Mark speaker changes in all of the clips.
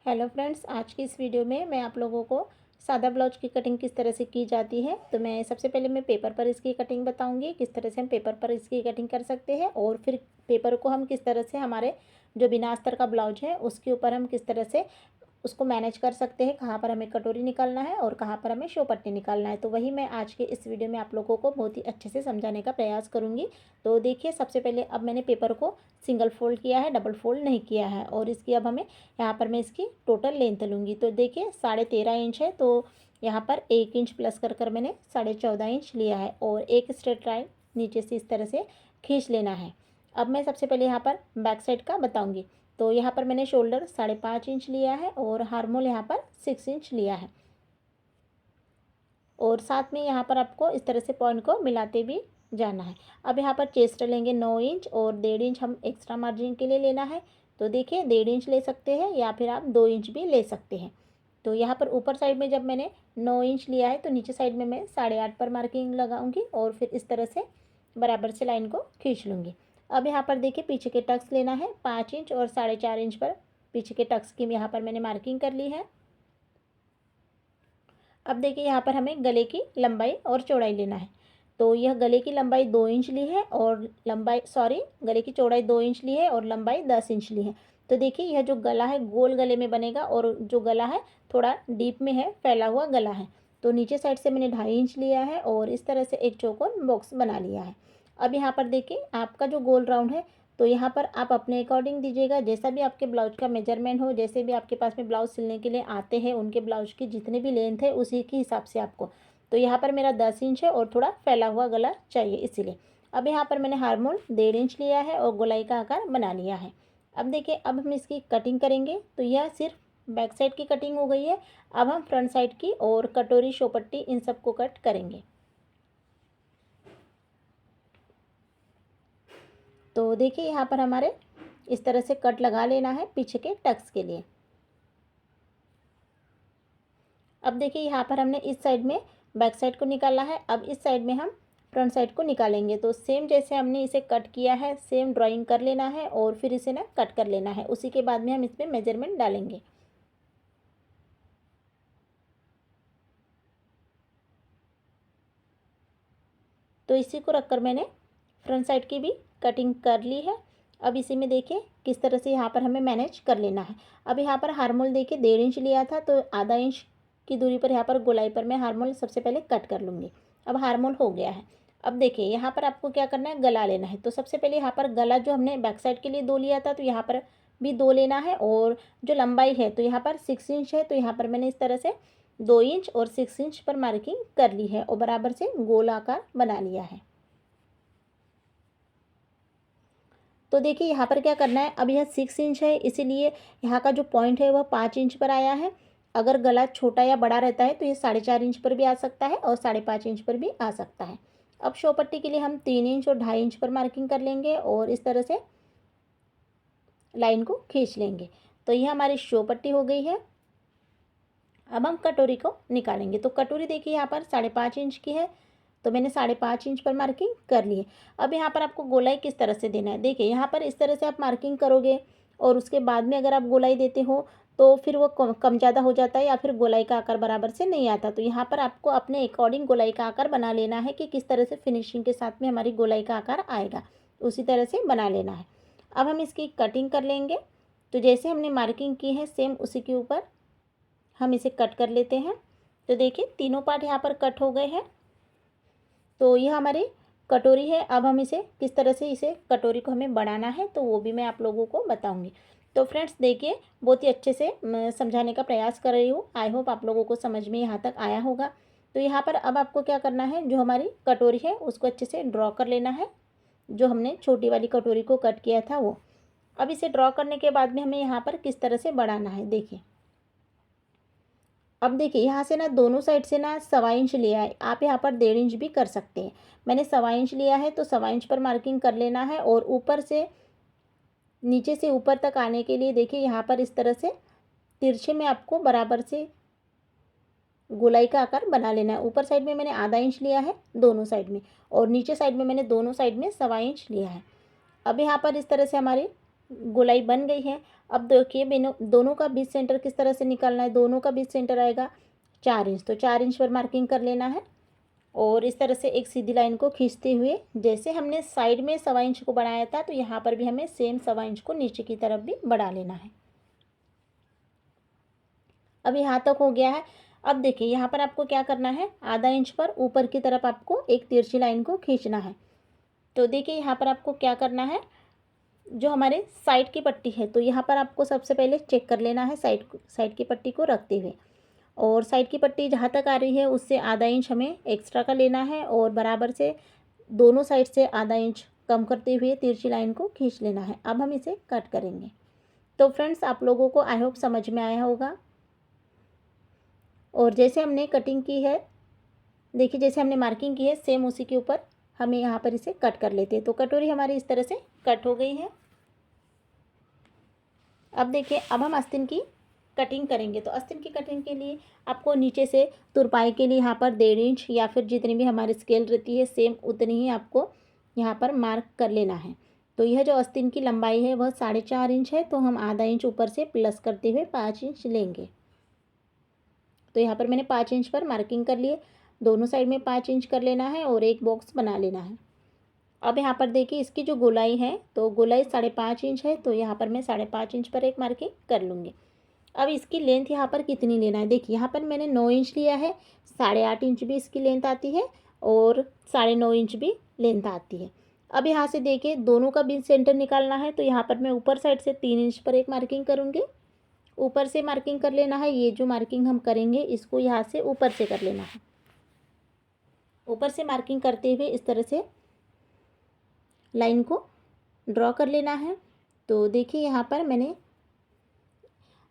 Speaker 1: Hello friends, आज की इस वीडियो में मैं आप लोगों को सादा ब्लाउज की कटिंग किस तरह से की जाती है। तो मैं सबसे पहले पेपर पर इसकी कटिंग बताऊंगी, किस तरह से हम पेपर पर इसकी कटिंग कर सकते हैं, और फिर पेपर को हम किस तरह से हमारे जो बिना अस्तर का ब्लाउज है उसके ऊपर हम किस तरह से उसको मैनेज कर सकते हैं, कहाँ पर हमें कटोरी निकालना है और कहाँ पर हमें शो पट्टी निकालना है। तो वही मैं आज के इस वीडियो में आप लोगों को बहुत ही अच्छे से समझाने का प्रयास करूँगी। तो देखिए, सबसे पहले अब मैंने पेपर को सिंगल फोल्ड किया है, डबल फोल्ड नहीं किया है, और इसकी अब हमें यहाँ पर मैं इसकी टोटल लेंथ लूँगी। तो देखिए 13.5 इंच है, तो यहाँ पर 1 इंच प्लस कर कर मैंने 14.5 इंच लिया है, और एक स्ट्रेट लाइन नीचे से इस तरह से खींच लेना है। अब मैं सबसे पहले यहाँ पर बैक साइड का बताऊँगी। तो यहाँ पर मैंने शोल्डर 5.5 इंच लिया है और हार्मोल यहाँ पर 6 इंच लिया है, और साथ में यहाँ पर आपको इस तरह से पॉइंट को मिलाते भी जाना है। अब यहाँ पर चेस्ट लेंगे 9 इंच, और 1.5 इंच हम एक्स्ट्रा मार्जिन के लिए लेना है। तो देखिए 1.5 इंच ले सकते हैं या फिर आप 2 इंच भी ले सकते हैं। तो यहाँ पर ऊपर साइड में जब मैंने 9 इंच लिया है तो नीचे साइड में मैं 8.5 पर मार्किंग लगाऊंगी, और फिर इस तरह से बराबर से लाइन को खींच लूँगी। अब यहाँ पर देखिए पीछे के टक्स लेना है 5 इंच, और 4.5 इंच पर पीछे के टक्स की यहाँ पर मैंने मार्किंग कर ली है। अब देखिए यहाँ पर हमें गले की लंबाई और चौड़ाई लेना है। तो यह गले की लंबाई 2 इंच ली है, और गले की चौड़ाई 2 इंच ली है और लंबाई 10 इंच ली है। तो देखिए यह जो गला है गोल गले में बनेगा, और जो गला है थोड़ा डीप में है, फैला हुआ गला है। तो नीचे साइड से मैंने 2.5 इंच लिया है और इस तरह से एक चौकोन बॉक्स बना लिया है। अब यहाँ पर देखिए आपका जो गोल राउंड है, तो यहाँ पर आप अपने अकॉर्डिंग दीजिएगा, जैसा भी आपके ब्लाउज का मेजरमेंट हो, जैसे भी आपके पास में ब्लाउज सिलने के लिए आते हैं उनके ब्लाउज की जितनी भी लेंथ है उसी के हिसाब से आपको। तो यहाँ पर मेरा 10 इंच है और थोड़ा फैला हुआ गला चाहिए, इसीलिए अब यहाँ पर मैंने हार्मोल 1.5 इंच लिया है और गोलाई का आकार बना लिया है। अब देखिए, अब हम इसकी कटिंग करेंगे। तो यह सिर्फ बैक साइड की कटिंग हो गई है। अब हम फ्रंट साइड की और कटोरी, शोपट्टी, इन सबको कट करेंगे। तो देखिए यहाँ पर हमारे इस तरह से कट लगा लेना है पीछे के टक्स के लिए। अब देखिए यहाँ पर हमने इस साइड में बैक साइड को निकाला है, अब इस साइड में हम फ्रंट साइड को निकालेंगे। तो सेम जैसे हमने इसे कट किया है सेम ड्राइंग कर लेना है, और फिर इसे ना कट कर लेना है। उसी के बाद में हम इसमें मेजरमेंट डालेंगे। तो इसी को रखकर मैंने फ्रंट साइड की भी कटिंग कर ली है। अब इसी में देखिए किस तरह से यहाँ पर हमें मैनेज कर लेना है। अब यहाँ पर हार्मोल देखिए 1.5 इंच लिया था, तो आधा इंच की दूरी पर यहाँ पर गोलाई पर मैं हार्मोल सबसे पहले कट कर लूँगी। अब हार्मोल हो गया है। अब देखिए यहाँ पर आपको क्या करना है, गला लेना है। तो सबसे पहले यहाँ पर गला जो हमने बैक साइड के लिए 2 लिया था, तो यहाँ पर भी 2 लेना है, और जो लंबाई है तो यहाँ पर 6 इंच है, तो यहाँ पर मैंने इस तरह से 2 इंच और 6 इंच पर मार्किंग कर ली है और बराबर से गोल आकार बना लिया है। तो देखिए यहाँ पर क्या करना है, अब यह 6 इंच है, इसीलिए यहाँ का जो पॉइंट है वह 5 इंच पर आया है। अगर गला छोटा या बड़ा रहता है तो ये 4.5 इंच पर भी आ सकता है और 5.5 इंच पर भी आ सकता है। अब शो पट्टी के लिए हम 3 इंच और 2.5 इंच पर मार्किंग कर लेंगे, और इस तरह से लाइन को खींच लेंगे। तो यह हमारी शो पट्टी हो गई है। अब हम कटोरी को निकालेंगे। तो कटोरी देखिए यहाँ पर 5.5 इंच की है, तो मैंने 5.5 इंच पर मार्किंग कर ली है। अब यहाँ पर आपको गोलाई किस तरह से देना है, देखिए यहाँ पर इस तरह से आप मार्किंग करोगे, और उसके बाद में अगर आप गोलाई देते हो तो फिर वो कम ज़्यादा हो जाता है, या फिर गोलाई का आकार बराबर से नहीं आता। तो यहाँ पर आपको अपने अकॉर्डिंग गोलाई का आकार बना लेना है कि किस तरह से फिनिशिंग के साथ में हमारी गोलाई का आकार आएगा, उसी तरह से बना लेना है। अब हम इसकी कटिंग कर लेंगे। तो जैसे हमने मार्किंग की है सेम उसी के ऊपर हम इसे कट कर लेते हैं। तो देखिए तीनों पार्ट यहाँ पर कट हो गए हैं। तो यह हमारी कटोरी है। अब हम इसे किस तरह से इसे कटोरी को हमें बढ़ाना है तो वो भी मैं आप लोगों को बताऊंगी। तो फ्रेंड्स देखिए, बहुत ही अच्छे से मैं समझाने का प्रयास कर रही हूँ। आई होप आप लोगों को समझ में यहाँ तक आया होगा। तो यहाँ पर अब आपको क्या करना है, जो हमारी कटोरी है उसको अच्छे से ड्रॉ कर लेना है, जो हमने छोटी वाली कटोरी को कट किया था वो। अब इसे ड्रॉ करने के बाद में हमें यहाँ पर किस तरह से बढ़ाना है देखिए। अब देखिए यहाँ से ना दोनों साइड से ना 1.25 इंच लिया है, आप यहाँ पर 1.5 इंच भी कर सकते हैं। मैंने 1.25 इंच लिया है, तो 1.25 इंच पर मार्किंग कर लेना है, और ऊपर से नीचे से ऊपर तक आने के लिए देखिए यहाँ पर इस तरह से तिरछे में आपको बराबर से गोलाई का आकार बना लेना है। ऊपर साइड में मैंने आधा इंच लिया है दोनों साइड में, और नीचे साइड में मैंने दोनों साइड में 1.25 इंच लिया है। अब यहाँ पर इस तरह से हमारी गोलाई बन गई है। अब देखिए दोनों का बीच सेंटर किस तरह से निकालना है। दोनों का बीच सेंटर आएगा 4 इंच, तो 4 इंच पर मार्किंग कर लेना है और इस तरह से एक सीधी लाइन को खींचते हुए जैसे हमने साइड में 1.25 इंच को बढ़ाया था, तो यहाँ पर भी हमें सेम 1.25 इंच को नीचे की तरफ भी बढ़ा लेना है। अब यहाँ तक हो गया है। अब देखिए यहाँ पर आपको क्या करना है, आधा इंच पर ऊपर की तरफ आपको एक तिरछी लाइन को खींचना है। तो देखिए यहाँ पर आपको क्या करना है, जो हमारे साइड की पट्टी है, तो यहाँ पर आपको सबसे पहले चेक कर लेना है साइड की पट्टी को रखते हुए। और साइड की पट्टी जहाँ तक आ रही है उससे आधा इंच हमें एक्स्ट्रा का लेना है और बराबर से दोनों साइड से आधा इंच कम करते हुए तिरछी लाइन को खींच लेना है। अब हम इसे कट करेंगे। तो फ्रेंड्स, आप लोगों को आई होप समझ में आया होगा। और जैसे हमने कटिंग की है, देखिए जैसे हमने मार्किंग की है सेम उसी के ऊपर हमें यहाँ पर इसे कट कर लेते हैं। तो कटोरी हमारी इस तरह से कट हो गई है। अब देखिए, अब हम आस्तीन की कटिंग करेंगे। तो आस्तीन की कटिंग के लिए आपको नीचे से तुरपाई के लिए यहाँ पर 1.5 इंच या फिर जितनी भी हमारी स्केल रहती है सेम उतनी ही आपको यहाँ पर मार्क कर लेना है। तो यह जो आस्तीन की लंबाई है वह 4.5 इंच है, तो हम आधा इंच ऊपर से प्लस करते हुए 5 इंच लेंगे। तो यहाँ पर मैंने 5 इंच पर मार्किंग कर लिए। दोनों साइड में 5 इंच कर लेना है और एक बॉक्स बना लेना है। अब यहाँ पर देखिए इसकी जो गोलाई है, तो गोलाई 5.5 इंच है, तो यहाँ पर मैं 5.5 इंच पर एक मार्किंग कर लूँगी। अब इसकी लेंथ यहाँ पर कितनी लेना है, देखिए यहाँ पर मैंने 9 इंच लिया है। 8.5 इंच भी इसकी लेंथ आती है और 9.5 इंच भी लेंथ आती है। अब यहाँ से देखिए दोनों का बीच सेंटर निकालना है, तो यहाँ पर मैं ऊपर साइड से 3 इंच पर एक मार्किंग करूँगी। ऊपर से मार्किंग कर लेना है। ये जो मार्किंग हम करेंगे इसको यहाँ से ऊपर से कर लेना है। ऊपर से मार्किंग करते हुए इस तरह से लाइन को ड्रॉ कर लेना है। तो देखिए यहाँ पर मैंने,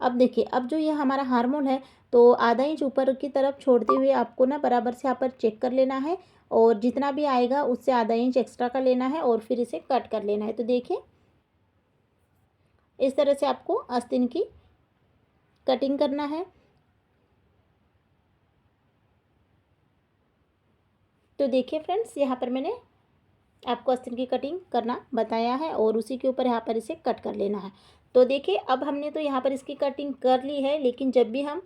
Speaker 1: अब देखिए अब जो ये हमारा हार्मोन है, तो आधा इंच ऊपर की तरफ छोड़ते हुए आपको ना बराबर से यहाँ पर चेक कर लेना है और जितना भी आएगा उससे आधा इंच एक्स्ट्रा का लेना है और फिर इसे कट कर लेना है। तो देखिए इस तरह से आपको आस्तीन की कटिंग करना है। तो देखिए फ्रेंड्स, यहाँ पर मैंने आपको आस्तीन की कटिंग करना बताया है और उसी के ऊपर यहाँ पर इसे कट कर लेना है। तो देखिए अब हमने तो यहाँ पर इसकी कटिंग कर ली है, लेकिन जब भी हम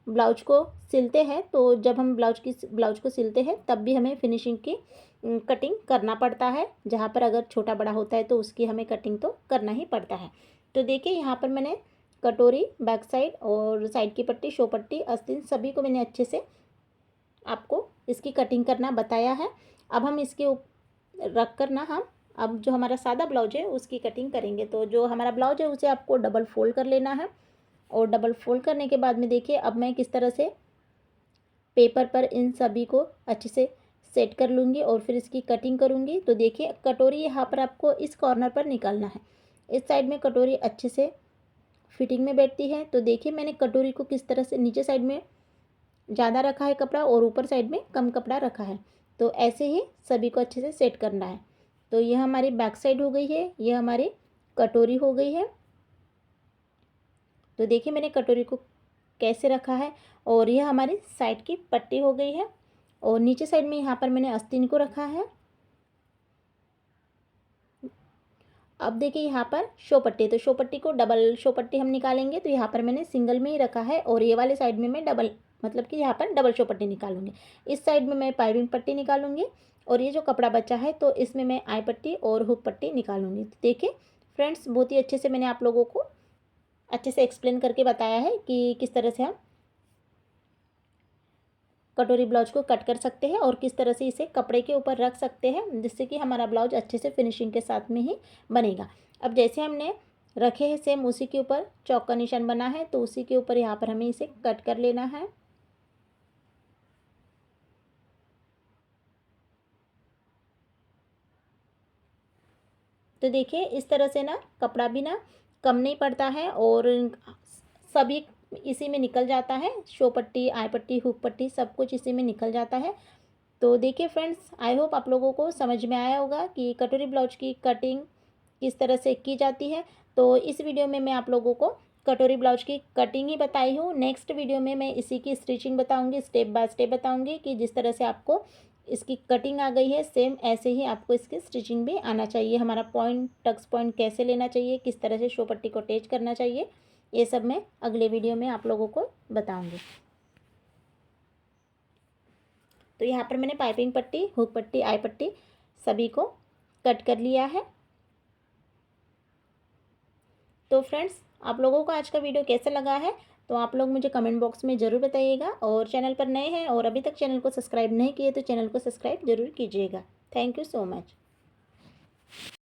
Speaker 1: ब्लाउज को सिलते हैं, तो जब हम ब्लाउज को सिलते हैं तब भी हमें फिनिशिंग की कटिंग करना पड़ता है। जहाँ पर अगर छोटा बड़ा होता है तो उसकी हमें कटिंग तो करना ही पड़ता है। तो देखिए यहाँ पर मैंने कटोरी, बैक साइड और साइड की पट्टी, शो पट्टी, आस्तीन सभी को मैंने अच्छे से आपको इसकी कटिंग करना बताया है। अब हम इसके रख कर ना हम अब जो हमारा सादा ब्लाउज है उसकी कटिंग करेंगे। तो जो हमारा ब्लाउज है उसे आपको डबल फोल्ड कर लेना है और डबल फोल्ड करने के बाद में देखिए अब मैं किस तरह से पेपर पर इन सभी को अच्छे से सेट कर लूँगी और फिर इसकी कटिंग करूँगी। तो देखिए कटोरी यहाँ पर आपको इस कॉर्नर पर निकालना है। इस साइड में कटोरी अच्छे से फिटिंग में बैठती है। तो देखिए मैंने कटोरी को किस तरह से नीचे साइड में ज़्यादा रखा है कपड़ा और ऊपर साइड में कम कपड़ा रखा है। तो ऐसे ही सभी को अच्छे से सेट करना है। तो यह हमारी बैक साइड हो गई है, यह हमारी कटोरी हो गई है। तो देखिए मैंने कटोरी को कैसे रखा है और यह हमारी साइड की पट्टी हो गई है और नीचे साइड में यहाँ पर मैंने आस्तीन को रखा है। अब देखिए यहाँ पर शो पट्टी, तो शो पट्टी को डबल शो पट्टी हम निकालेंगे। तो यहाँ पर मैंने सिंगल में ही रखा है और ये वाले साइड में मैं डबल, मतलब कि यहाँ पर डबल शो पट्टी निकालूंगी। इस साइड में मैं पाइपिंग पट्टी निकालूंगी और ये जो कपड़ा बचा है तो इसमें मैं आई पट्टी और हुक पट्टी निकालूंगी। तो देखिए फ्रेंड्स, बहुत ही अच्छे से मैंने आप लोगों को अच्छे से एक्सप्लेन करके बताया है कि किस तरह से हम कटोरी ब्लाउज को कट कर सकते हैं और किस तरह से इसे कपड़े के ऊपर रख सकते हैं, जिससे कि हमारा ब्लाउज अच्छे से फिनिशिंग के साथ में ही बनेगा। अब जैसे हमने रखे हैं सेम उसी के ऊपर चौक का निशान बना है, तो उसी के ऊपर यहाँ पर हमें इसे कट कर लेना है। तो देखिए इस तरह से ना कपड़ा भी ना कम नहीं पड़ता है और सभी इसी में निकल जाता है। शो पट्टी, आई पट्टी, हुक पट्टी सब कुछ इसी में निकल जाता है। तो देखिए फ्रेंड्स, आई होप आप लोगों को समझ में आया होगा कि कटोरी ब्लाउज की कटिंग किस तरह से की जाती है। तो इस वीडियो में मैं आप लोगों को कटोरी ब्लाउज की कटिंग ही बताई हूँ। नेक्स्ट वीडियो में मैं इसी की स्टिचिंग बताऊँगी, स्टेप बाय स्टेप बताऊँगी कि जिस तरह से आपको इसकी कटिंग आ गई है, सेम ऐसे ही आपको इसकी स्टिचिंग भी आना चाहिए। हमारा पॉइंट, टक्स पॉइंट कैसे लेना चाहिए, किस तरह से शो पट्टी को अटैच करना चाहिए, ये सब मैं अगले वीडियो में आप लोगों को बताऊंगी। तो यहाँ पर मैंने पाइपिंग पट्टी, हुक पट्टी, आई पट्टी सभी को कट कर लिया है। तो फ्रेंड्स, आप लोगों को आज का वीडियो कैसा लगा है तो आप लोग मुझे कमेंट बॉक्स में ज़रूर बताइएगा, और चैनल पर नए हैं और अभी तक चैनल को सब्सक्राइब नहीं किए तो चैनल को सब्सक्राइब जरूर कीजिएगा। Thank you so much.